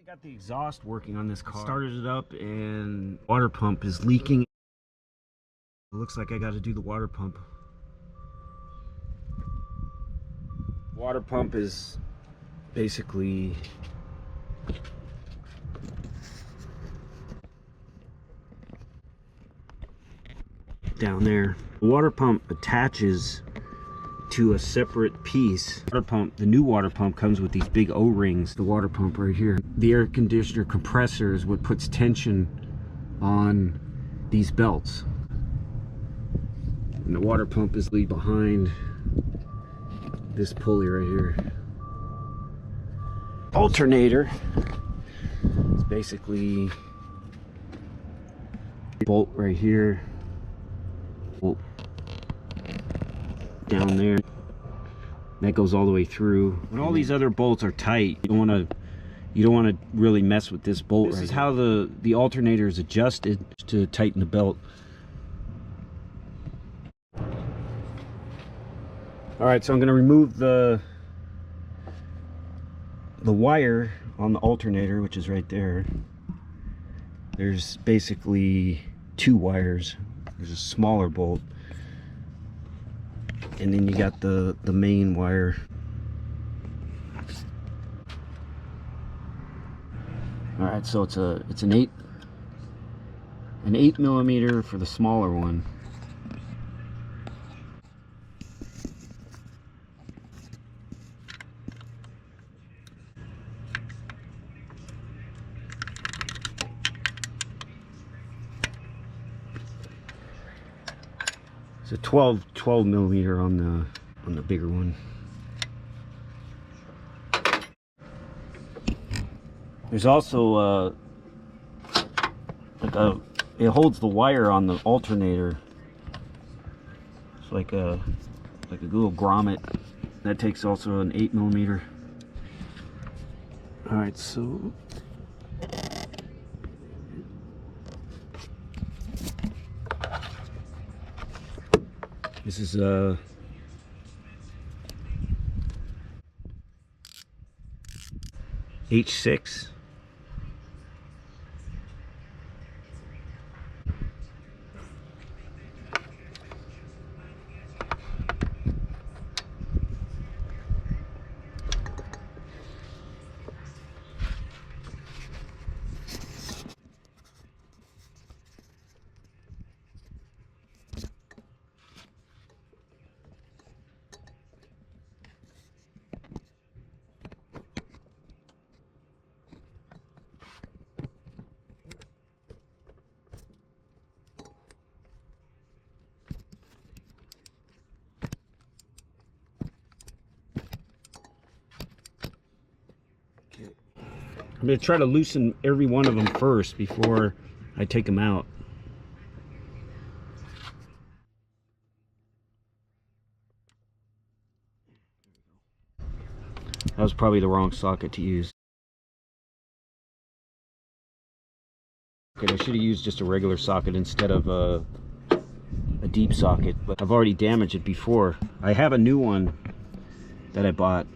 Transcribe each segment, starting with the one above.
Got the exhaust working on this car. Started it up and water pump is leaking. It looks like I got to do the water pump. Water pump is basically down there. The water pump attaches to a separate piece. Water pump, the new water pump comes with these big O-rings. The water pump right here. The air conditioner compressor is what puts tension on these belts. And the water pump is behind this pulley right here. Alternator is basically bolt right here. Bolt down there. That goes all the way through. When all these other bolts are tight, you don't want to really mess with this bolt. This is how the alternator is adjusted to tighten the belt. All right, so I'm going to remove the wire on the alternator, which is right there. There's basically two wires. There's a smaller bolt, and then you got the main wire. All right, so it's an 8 millimeter for the smaller one. It's a 12 millimeter on the bigger one. There's also it holds the wire on the alternator. It's like a little grommet that takes also an 8 millimeter. All right, so this is H6. I'm going to try to loosen every one of them first before I take them out. That was probably the wrong socket to use. Okay, I should have used just a regular socket instead of a deep socket, but I've already damaged it before. I have a new one that I bought,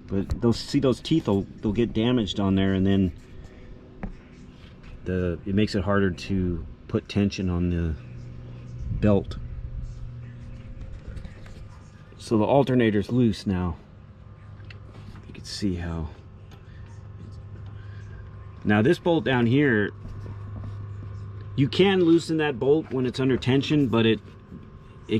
but those teeth they'll get damaged on there, and then it makes it harder to put tension on the belt. So the alternator's loose now. You can see how. Now this bolt down here, you can loosen that bolt when it's under tension, but it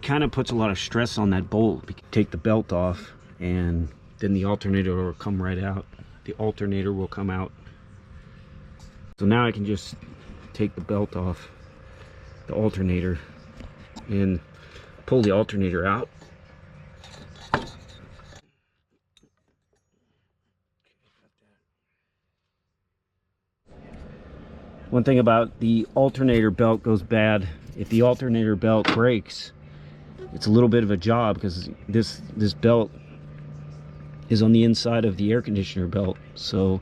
kind of puts a lot of stress on that bolt. You can take the belt off, and then the alternator will come right out. The alternator will come out. So now I can just take the belt off the alternator and pull the alternator out. One thing about the alternator belt goes bad, if the alternator belt breaks, it's a little bit of a job, because this belt is on the inside of the air conditioner belt, so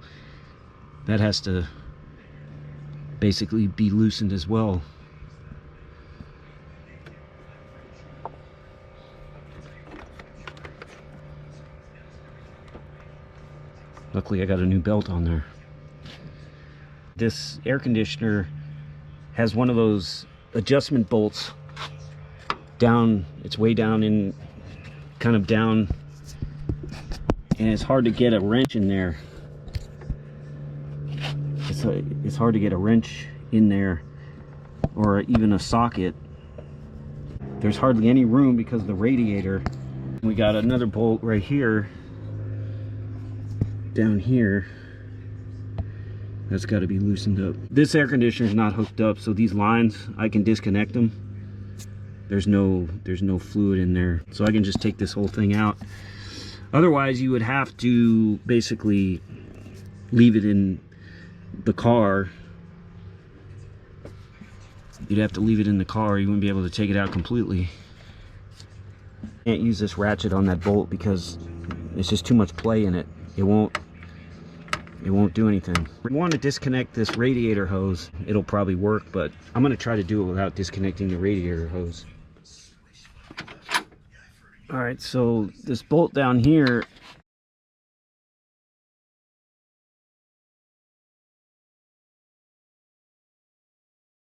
that has to basically be loosened as well. Luckily I got a new belt on there. this air conditioner has one of those adjustment bolts down, it's way down in, kind of down, and it's hard to get a wrench in there. It's hard to get a wrench in there, or even a socket. There's hardly any room because of the radiator. We got another bolt right here, down here, that's got to be loosened up. This air conditioner is not hooked up, so these lines, I can disconnect them. There's no fluid in there, so I can just take this whole thing out. Otherwise, you would have to basically leave it in the car. You'd have to leave it in the car. You wouldn't be able to take it out completely. Can't use this ratchet on that bolt because it's just too much play in it. It won't do anything. If you want to disconnect this radiator hose, it'll probably work, but I'm going to try to do it without disconnecting the radiator hose. Alright, so this bolt down here,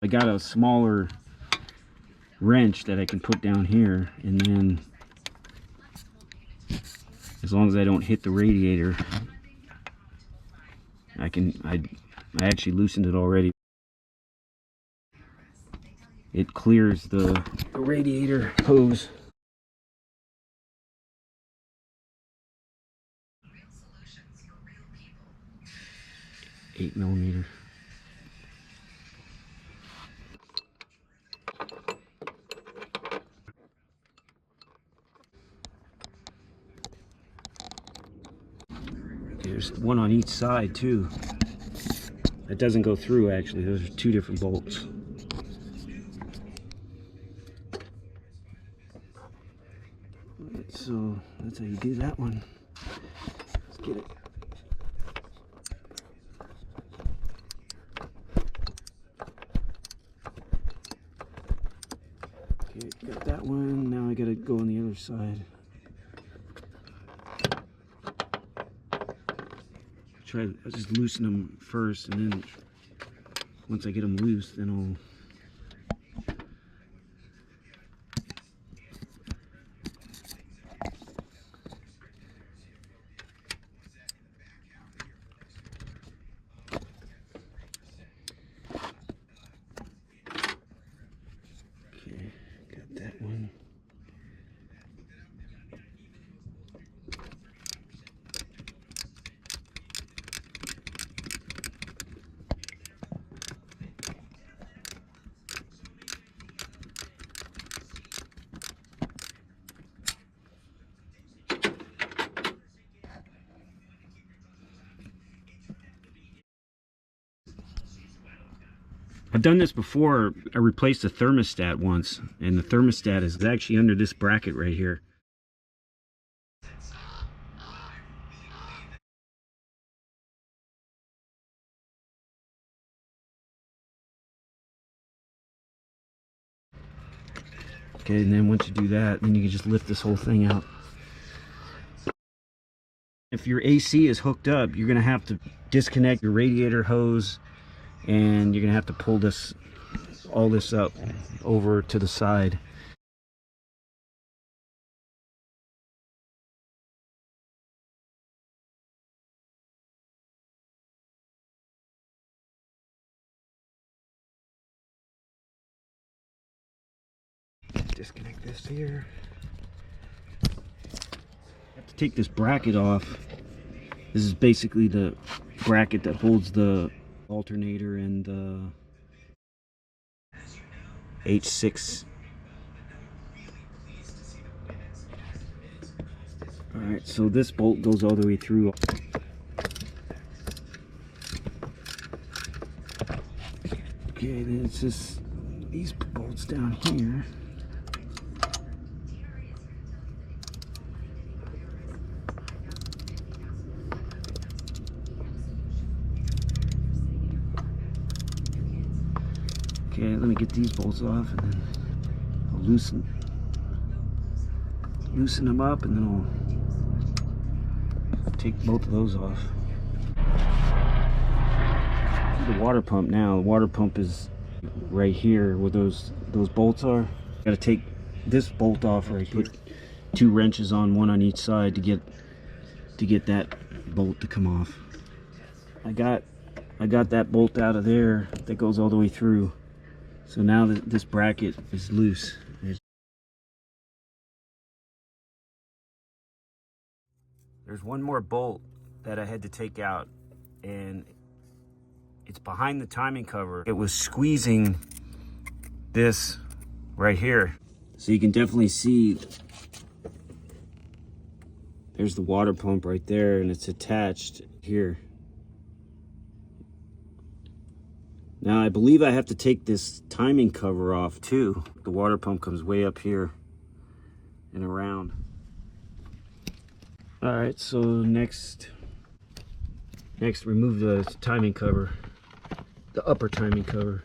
I got a smaller wrench that I can put down here, and then as long as I don't hit the radiator, I actually loosened it already. It clears the radiator hose. Eight millimeter. There's one on each side too. That doesn't go through actually. Those are two different bolts. Right, so that's how you do that one. Let's get it. Okay, got that one. Now I gotta go on the other side. I'll just loosen them first, and then once I get them loose, then I'll okay, got that one. I've done this before. I replaced the thermostat once, and the thermostat is actually under this bracket right here. Okay, and then once you do that, then you can just lift this whole thing out. If your AC is hooked up, you're going to have to disconnect your radiator hose, and you're going to have to pull all this up over to the side. Disconnect this here. Have to take this bracket off. This is basically the bracket that holds the alternator and the H6. Alright, so this bolt goes all the way through. Okay, then it's just these bolts down here. Okay, let me get these bolts off, and then I'll loosen them up, and then I'll take both of those off. the water pump now. The water pump is right here where those bolts are. Gotta take this bolt off right here. Put 2 wrenches on, one on each side to get that bolt to come off. I got that bolt out of there that goes all the way through. So now this bracket is loose. There's one more bolt that I had to take out, and it's behind the timing cover. It was squeezing this right here. So you can definitely see there's the water pump right there, and it's attached here. Now I believe I have to take this timing cover off too. The water pump comes way up here and around. All right, so next remove the timing cover, the upper timing cover,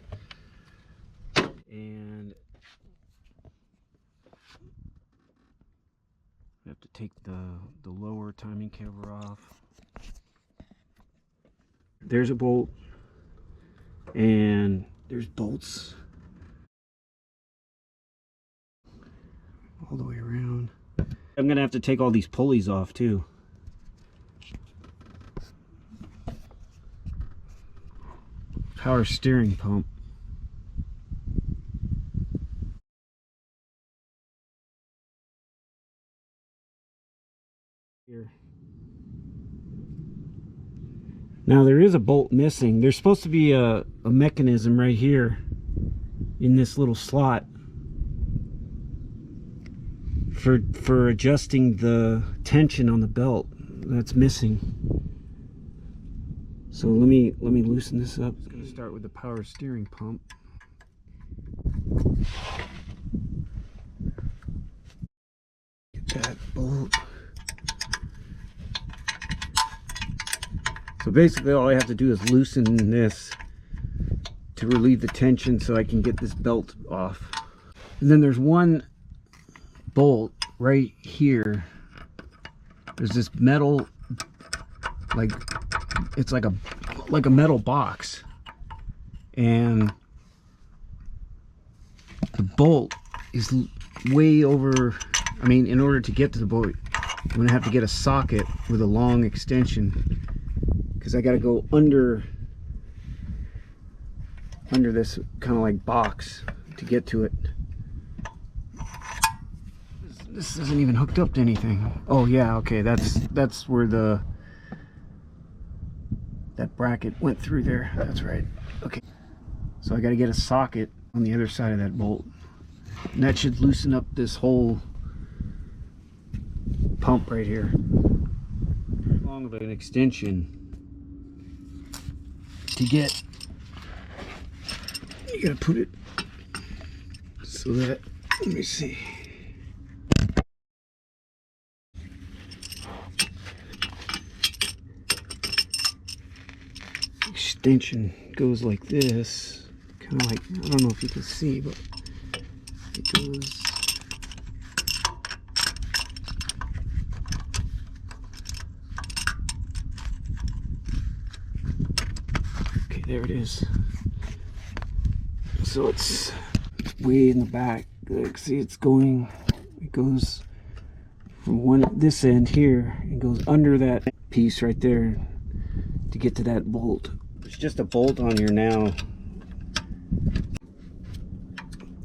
and we have to take the lower timing cover off. There's a bolt, and there's bolts all the way around. I'm gonna have to take all these pulleys off too. Power steering pump. Here. Now there is a bolt missing. There's supposed to be a mechanism right here in this little slot for adjusting the tension on the belt. That's missing. So let me loosen this up. I'm going to start with the power steering pump. Get that bolt. So basically all I have to do is loosen this to relieve the tension so I can get this belt off. And then there's one bolt right here. There's this metal, like it's like a metal box, and the bolt is way over. I mean, in order to get to the bolt, I'm gonna have to get a socket with a long extension, because I gotta go under this kind of like box to get to it. This isn't even hooked up to anything. Oh yeah, okay, that's where that bracket went through there. That's right. Okay, so I got to get a socket on the other side of that bolt, and that should loosen up this whole pump right here. Long of an extension to get. You got to put it so that, let me see. Extension goes like this, kind of like, I don't know if you can see, but it goes okay, there it is. So it's way in the back. Like, see, it goes from this end here, it goes under that piece right there to get to that bolt. There's just a bolt on here now.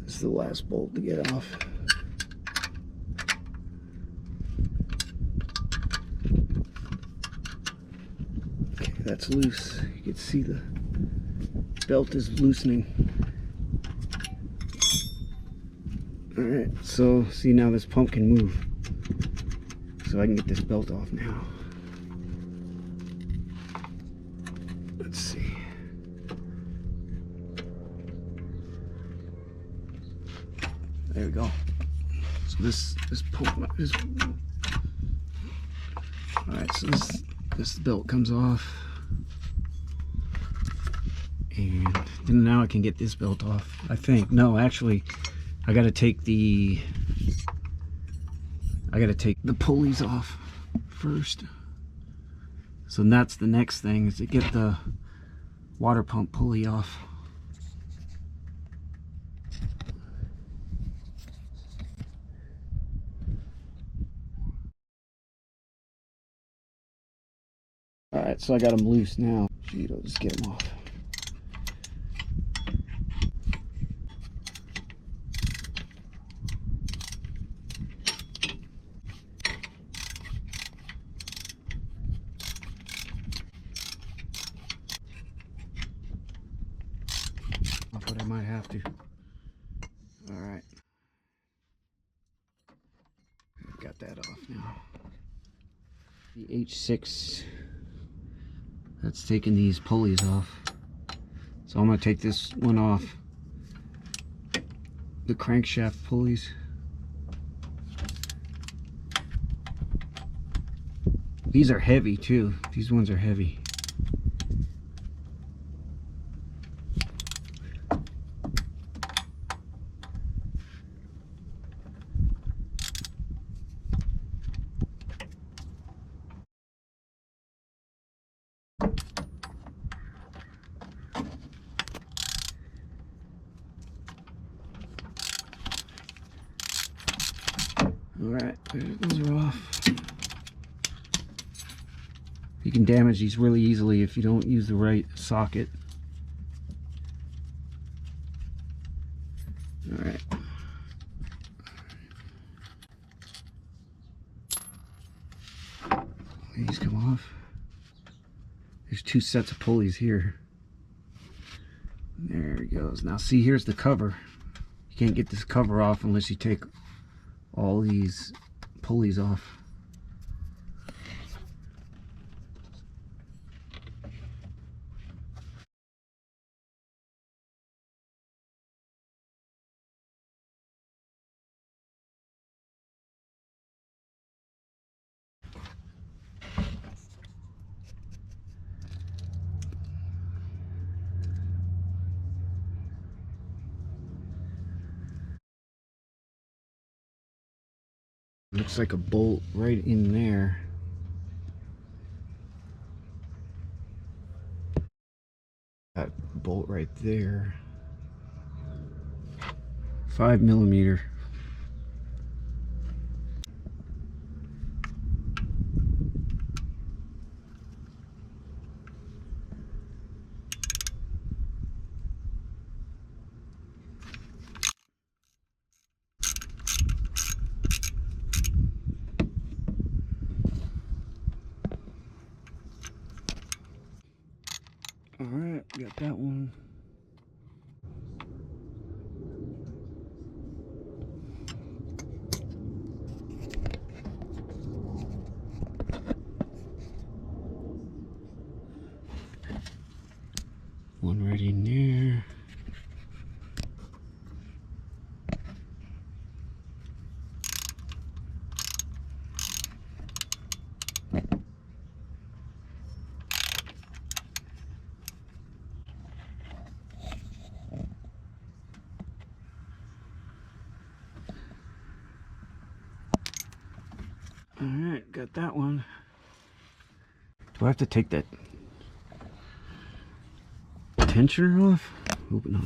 This is the last bolt to get off. Okay, that's loose. You can see the belt is loosening. Alright, so see, now this pump can move. So I can get this belt off now. Let's see. There we go. So this pump is, alright, so this belt comes off. And then now I can get this belt off, I think. No, actually, I gotta take the pulleys off first. So that's the next thing, is to get the water pump pulley off. Alright, so I got them loose now. Shoot, I'll just get them off. But I might have to. Alright. Got that off now. The H6, that's taking these pulleys off. So I'm going to take this one off. The crankshaft pulleys. These are heavy too. These ones are heavy. Alright, those are off. You can damage these really easily if you don't use the right socket. Alright. These come off. There's two sets of pulleys here. There it goes. Now see, here's the cover. You can't get this cover off unless you take all these pulleys off. Looks like a bolt right in there. That bolt right there. 5mm. Alright, got that one. One right in there. Alright, got that one. Do I have to take that tensioner off? Hope not.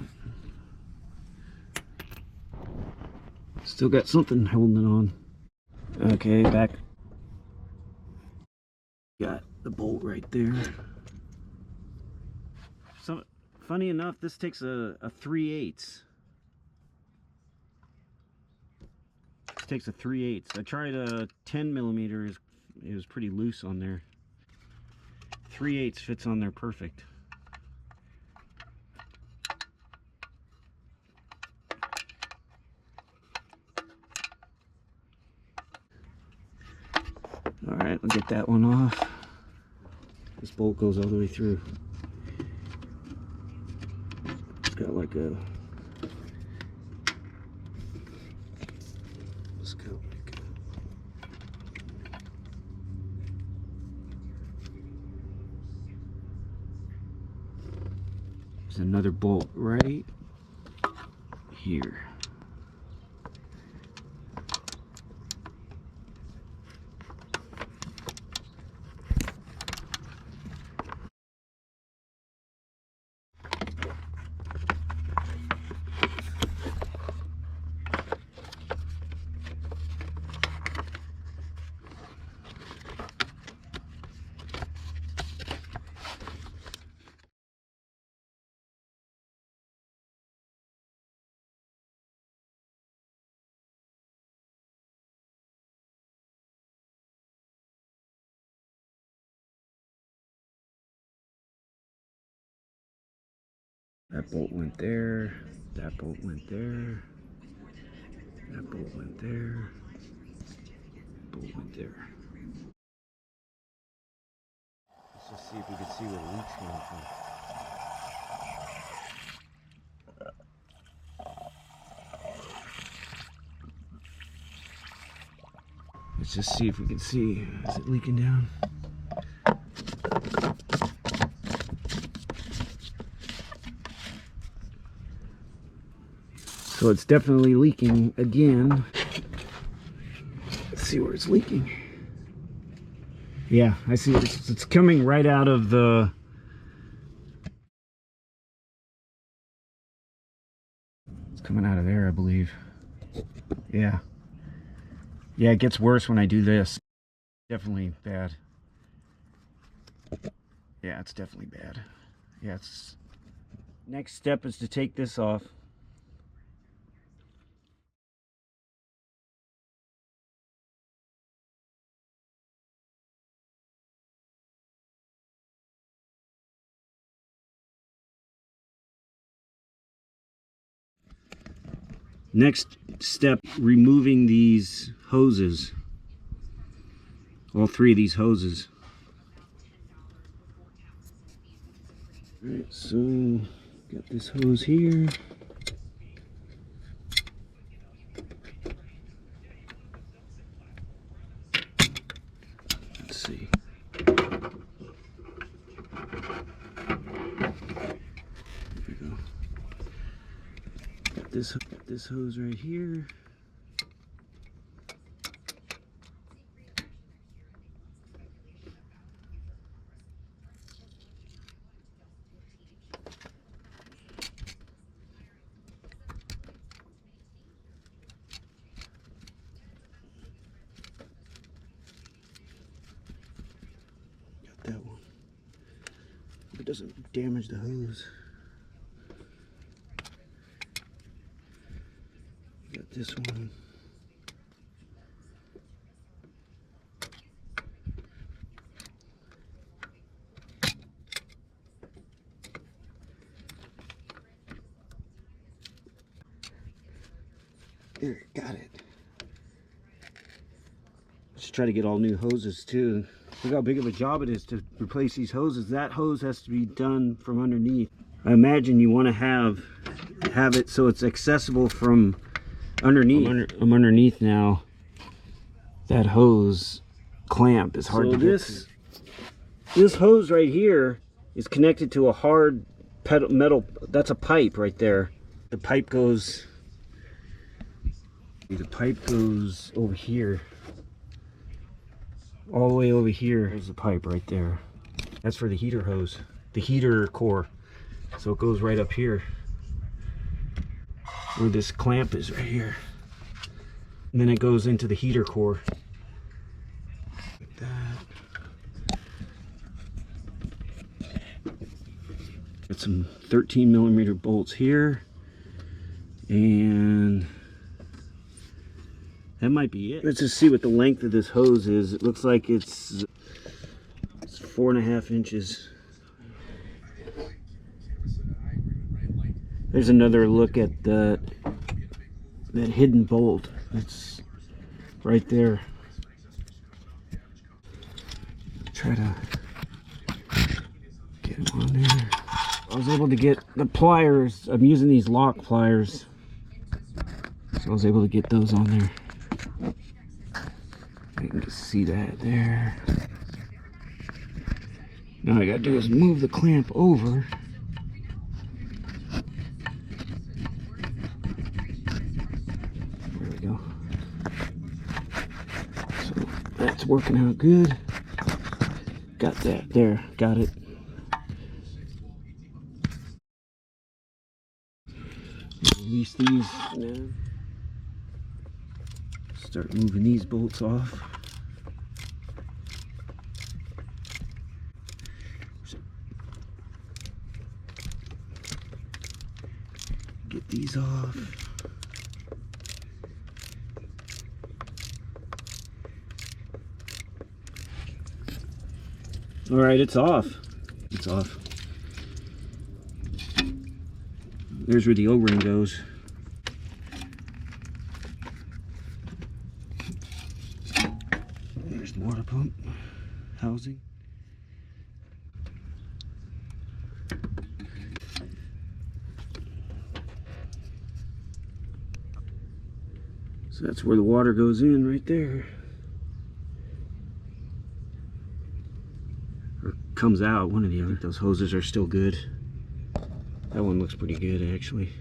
Still got something holding it on. Okay, back. Got the bolt right there. So, funny enough, this takes a 3/8. This takes a 3/8. I tried a 10mm. It was pretty loose on there. 3/8 fits on there perfect. Alright, I'll get that one off. This bolt goes all the way through. It's got like a... Let's go. There's another bolt right here. That bolt went there. That bolt went there. That bolt went there. Bolt went there. Let's just see if we can see where the leak's coming from. Let's just see if we can see. Is it leaking down? So it's definitely leaking again. Let's see where it's leaking. Yeah, I see it's coming right out of the... It's coming out of there, I believe. Yeah. Yeah, it gets worse when I do this. Definitely bad. Yeah, it's definitely bad. Yeah, it's... Next step is to take this off. Next step, removing these hoses. All three of these hoses. Alright, so got this hose here. Let's see. There we go. Got this hose right here. That one. It doesn't damage the hose. Got this one. There, got it. Let's try to get all new hoses too. Look how big of a job it is to replace these hoses. That hose has to be done from underneath. I imagine you want to have it so it's accessible from underneath. I'm underneath now. That hose clamp is hard to get to. This hose right here is connected to a hard metal. That's a pipe right there. The pipe goes over here. All the way over here. There's the pipe right there. That's for the heater hose, the heater core. So it goes right up here where this clamp is right here. And then it goes into the heater core. Like that. Got some 13mm bolts here. And that might be it. Let's just see what the length of this hose is. It looks like it's 4.5 inches. There's another look at that hidden bolt. It's right there. Try to get it on there. I was able to get the pliers. I'm using these lock pliers. So I was able to get those on there. You can just see that there. Now all I gotta do is move the clamp over. There we go. So that's working out good. Got that there, got it. Release these now. Start moving these bolts off. Get these off. All right, it's off. It's off. There's where the O-ring goes. There's the water pump housing. So that's where the water goes in right there. Or comes out, one of the other. Those hoses are still good. That one looks pretty good actually.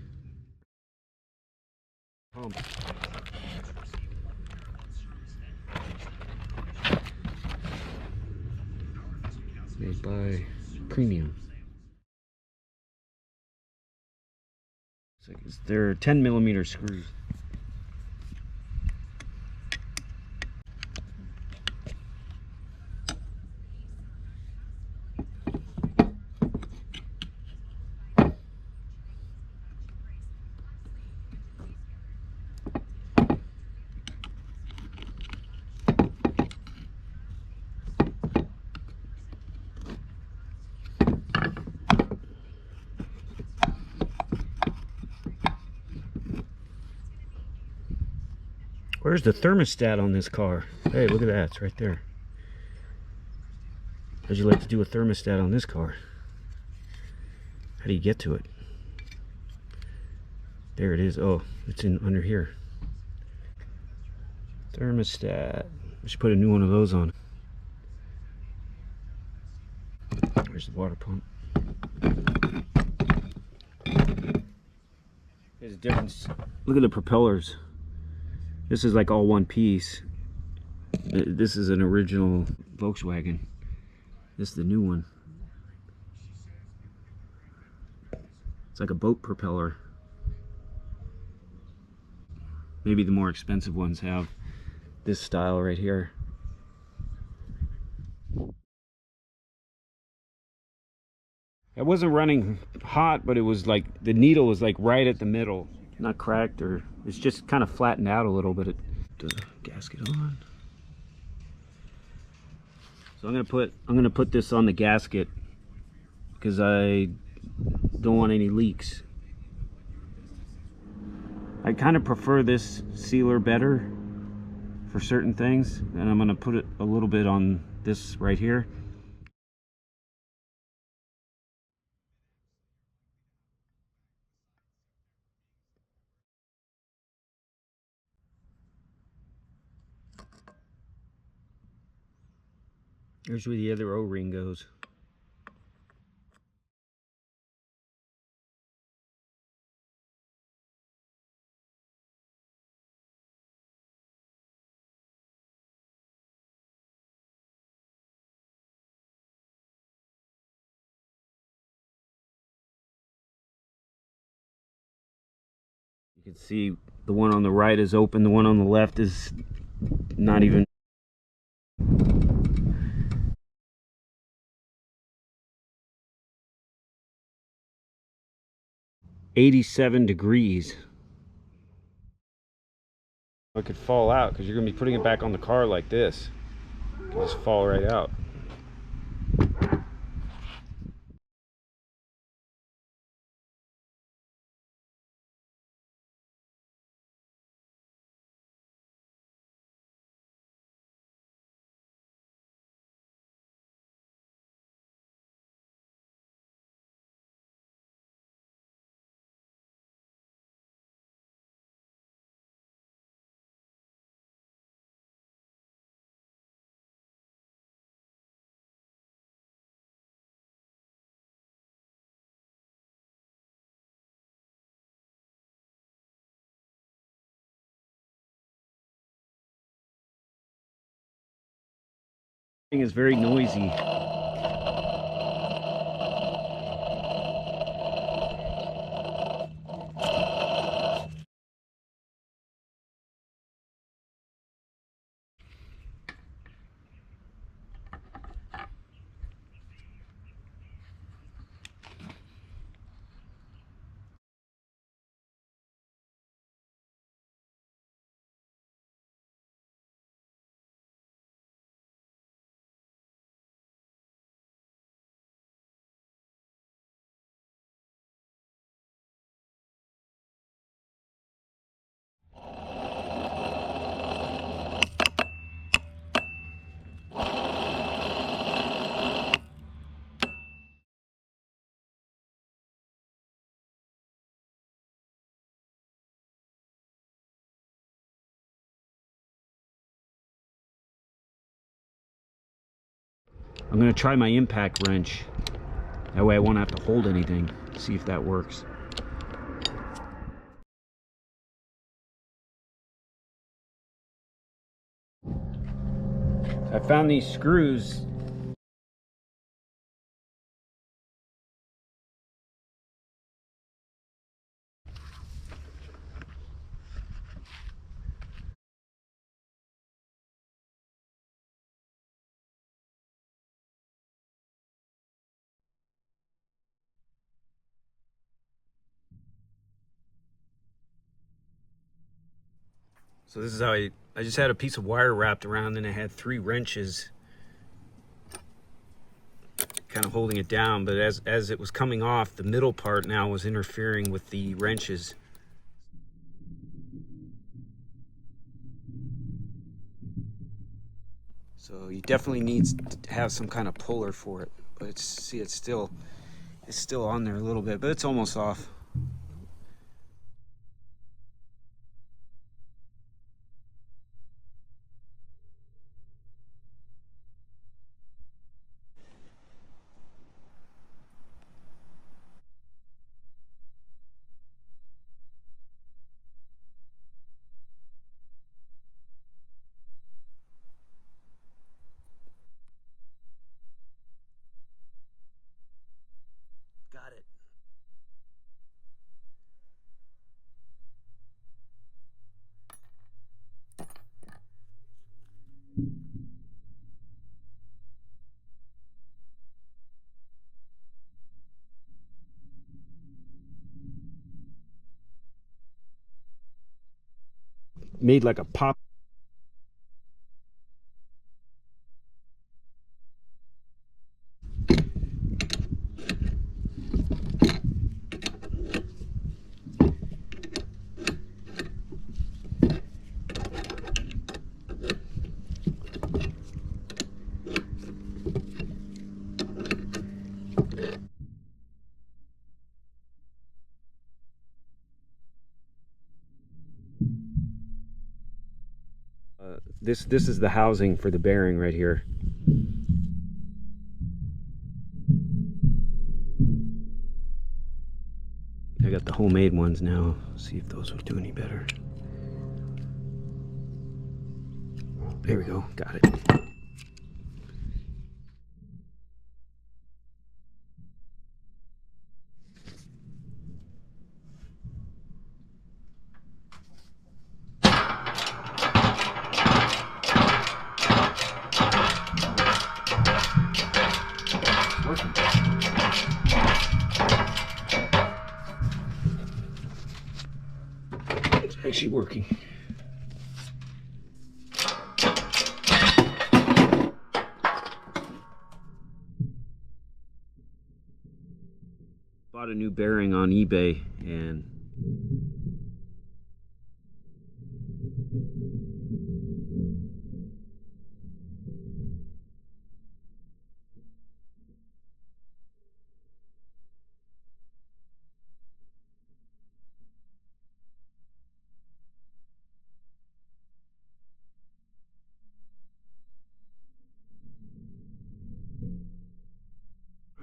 Pump. Made by Premium. They're 10mm screws. Where's the thermostat on this car? Hey, look at that, it's right there. How'd you like to do a thermostat on this car? How do you get to it? There it is. Oh, it's in under here. Thermostat. I should put a new one of those on. There's the water pump. There's a difference. Look at the propellers. This is like all one piece. This is an original Volkswagen. This is the new one. It's like a boat propeller. Maybe the more expensive ones have this style right here. It wasn't running hot, but it was like the needle was like right at the middle. Not cracked, or it's just kind of flattened out a little bit. The gasket on. So I'm gonna put this on the gasket because I don't want any leaks. I kind of prefer this sealer better for certain things, and I'm gonna put it a little bit on this right here. Here's where the other O-ring goes. You can see the one on the right is open, the one on the left is not even. 87 degrees. It could fall out because you're going to be putting it back on the car like this. It could just fall right out. Thing is very noisy. I'm gonna try my impact wrench. That way I won't have to hold anything. See if that works. I found these screws. So this is how I just had a piece of wire wrapped around, and I had 3 wrenches kind of holding it down, but as it was coming off, the middle part now was interfering with the wrenches. So you definitely need to have some kind of puller for it. But see, it's still on there a little bit, but it's almost off. Got it. Made like a pop. This is the housing for the bearing right here. I got the homemade ones now. See if those would do any better. There we go, got it. It's actually working. Bought a new bearing on eBay, and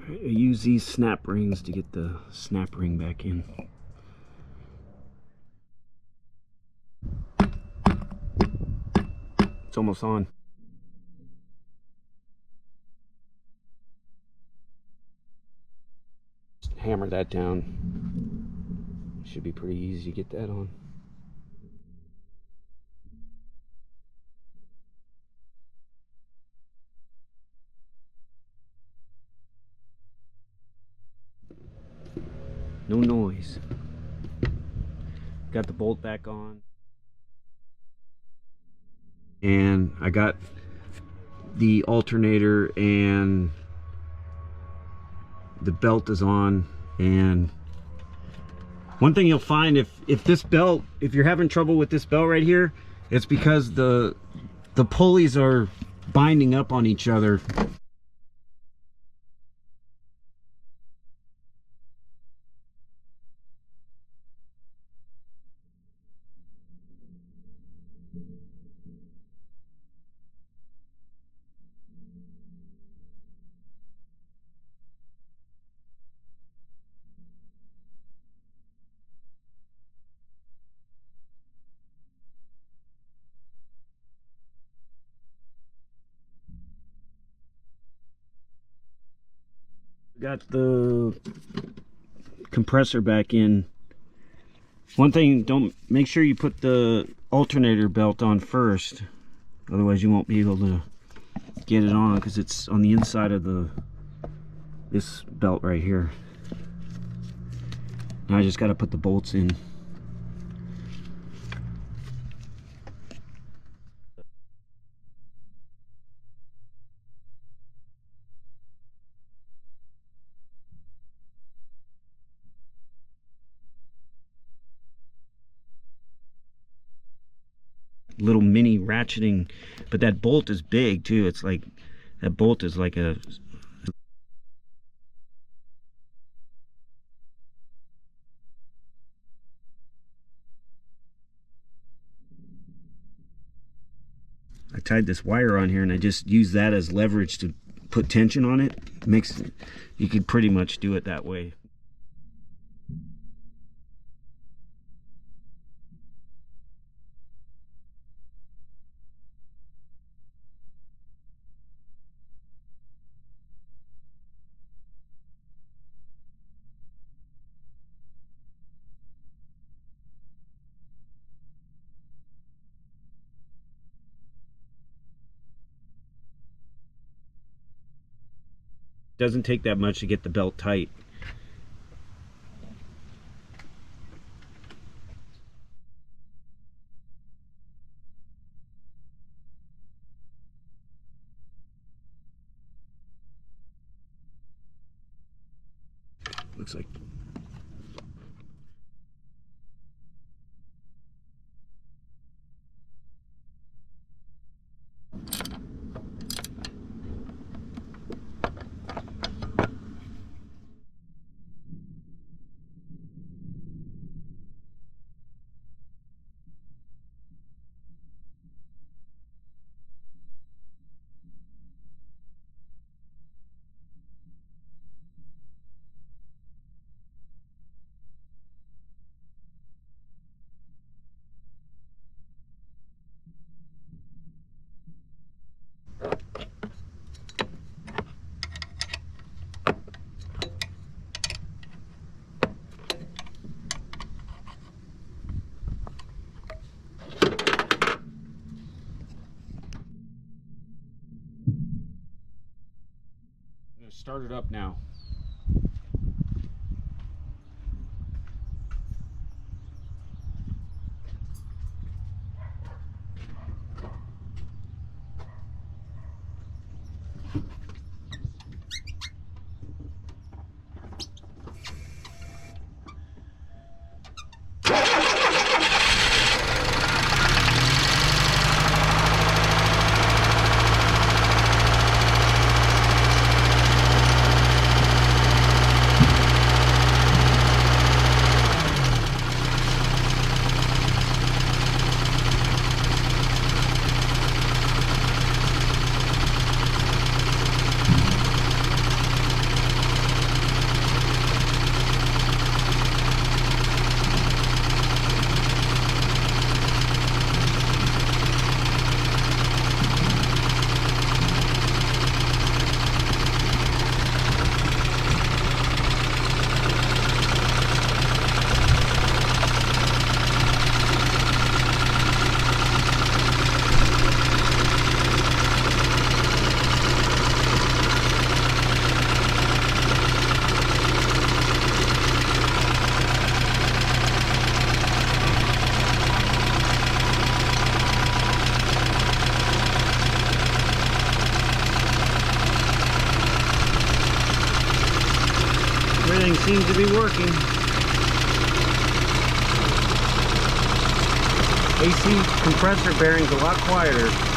I use these snap rings to get the snap ring back in. It's almost on. Just hammer that down. Should be pretty easy to get that on. No noise. Got the bolt back on. And I got the alternator and the belt is on. And one thing you'll find, if this belt, if you're having trouble with this belt right here, it's because the pulleys are binding up on each other. Got the compressor back in. One thing, don't make sure you put the alternator belt on first, otherwise you won't be able to get it on because it's on the inside of this belt right here. Now I just got to put the bolts in. Little mini ratcheting, but that bolt is big too. It's like that bolt is like a I tied this wire on here and I just use that as leverage to put tension on it. You could pretty much do it that way. Doesn't take that much to get the belt tight. Looks like start it up now. Everything seems to be working. AC compressor bearing's a lot quieter.